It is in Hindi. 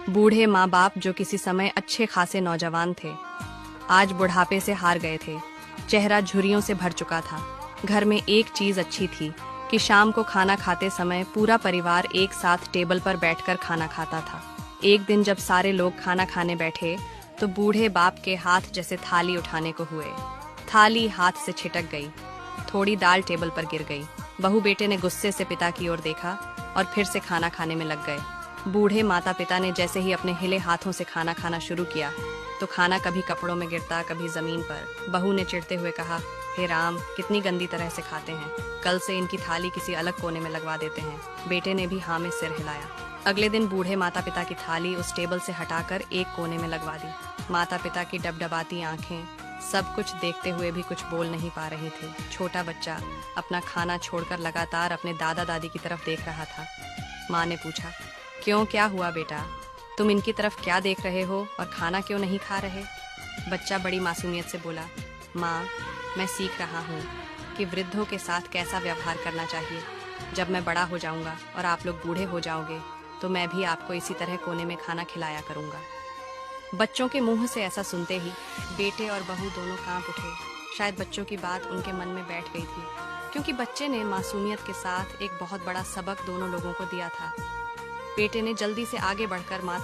बूढ़े माँ बाप जो किसी समय अच्छे खासे नौजवान थे, आज बुढ़ापे से हार गए थे। चेहरा झुर्रियों से भर चुका था। घर में एक चीज अच्छी थी कि शाम को खाना खाते समय पूरा परिवार एक साथ टेबल पर बैठकर खाना खाता था। एक दिन जब सारे लोग खाना खाने बैठे तो बूढ़े बाप के हाथ जैसे थाली उठाने को हुए। थाली हाथ से छिटक गई, थोड़ी दाल टेबल पर गिर गई। बहू बेटे ने गुस्से से पिता की ओर देखा और फिर से खाना खाने में लग गए। बूढ़े माता पिता ने जैसे ही अपने हिले हाथों से खाना खाना शुरू किया तो खाना कभी कपड़ों में गिरता, कभी जमीन पर। बहू ने चिढ़ते हुए कहा, हे राम, कितनी गंदी तरह से खाते हैं, कल से इनकी थाली किसी अलग कोने में लगवा देते हैं। बेटे ने भी हाँ में सिर हिलाया। अगले दिन बूढ़े माता पिता की थाली उस टेबल से हटाकर एक कोने में लगवा दी। माता पिता की डबडबाती आंखें सब कुछ देखते हुए भी कुछ बोल नहीं पा रही थी। छोटा बच्चा अपना खाना छोड़कर लगातार अपने दादा दादी की तरफ देख रहा था। माँ ने पूछा, क्यों, क्या हुआ बेटा? तुम इनकी तरफ क्या देख रहे हो और खाना क्यों नहीं खा रहे? बच्चा बड़ी मासूमियत से बोला, माँ, मैं सीख रहा हूँ कि वृद्धों के साथ कैसा व्यवहार करना चाहिए। जब मैं बड़ा हो जाऊंगा और आप लोग बूढ़े हो जाओगे तो मैं भी आपको इसी तरह कोने में खाना खिलाया करूंगा। बच्चों के मुंह से ऐसा सुनते ही बेटे और बहू दोनों कांप उठे। शायद बच्चों की बात उनके मन में बैठ गई थी, क्योंकि बच्चे ने मासूमियत के साथ एक बहुत बड़ा सबक दोनों लोगों को दिया था। बेटे ने जल्दी से आगे बढ़कर माँ